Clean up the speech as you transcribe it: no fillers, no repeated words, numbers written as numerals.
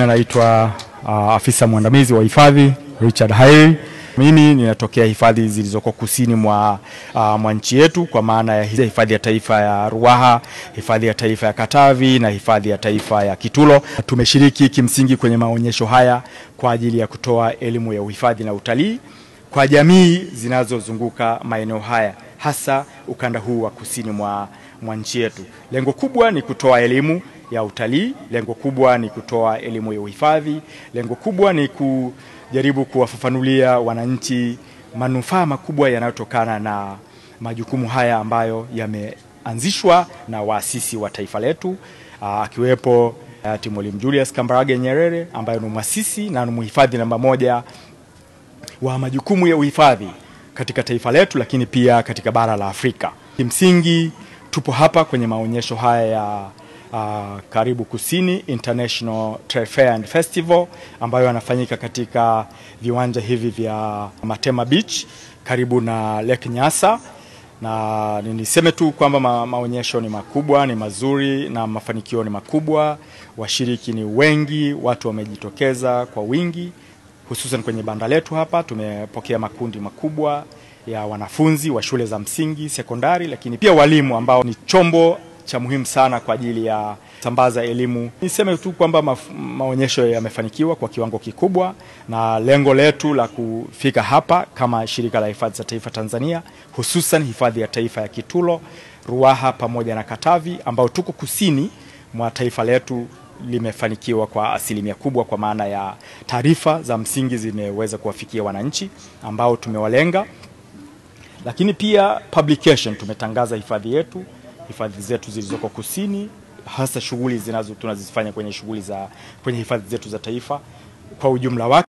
Naitwa afisa mwandamizi wa hifadhi Richard Hairi. Mimi ninatokea hifadhi zilizoko kusini mwa nchi yetu, kwa maana ya hifadhi ya taifa ya Ruaha, hifadhi ya taifa ya Katavi na hifadhi ya taifa ya Kitulo. Tumeshiriki kimsingi kwenye maonyesho haya kwa ajili ya kutoa elimu ya uhifadhi na utalii kwa jamii zinazozunguka maeneo haya, hasa ukanda huu wa kusini mwa nchi yetu. Lengo kubwa ni kutoa elimu ya utalii, lengo kubwa ni kutoa elimu ya uhifadhi, lengo kubwa ni kujaribu kuwafafanulia wananchi manufaa makubwa yanayotokana na majukumu haya ambayo yameanzishwa na waasisi wa taifa letu, akiwepo Mwalimu Julius Kambarage Nyerere ambaye ni muasisi na ni mhifadhi namba moja wa majukumu ya uhifadhi katika taifa letu, lakini pia katika bara la Afrika. Kimsingi tupo hapa kwenye maonyesho haya ya Karibu Kusini International Trade Fair and Festival ambayo yanafanyika katika viwanja hivi vya Matema Beach karibu na Lake Nyasa, na niseme tu kwamba maonyesho ni makubwa, ni mazuri na mafanikio ni makubwa. Washiriki ni wengi, watu wamejitokeza kwa wingi, hususan kwenye banda letu hapa. Tumepokea makundi makubwa ya wanafunzi wa shule za msingi, sekondari, lakini pia walimu ambao ni chombo cha muhimu sana kwa ajili ya sambaza elimu. Niseme tu kwamba maonyesho yamefanikiwa kwa kiwango kikubwa, na lengo letu la kufika hapa kama shirika la hifadhi za taifa Tanzania, hususan hifadhi ya taifa ya Kitulo, Ruaha pamoja na Katavi ambao tuko kusini mwa taifa letu, limefanikiwa kwa asilimia kubwa, kwa maana ya taarifa za msingi zimeweza kuwafikia wananchi ambao tumewalenga. Lakini pia publication, tumetangaza hifadhi zetu zilizoko kusini, hasa shughuli tunazifanya kwenye hifadhi zetu za taifa kwa ujumla wake.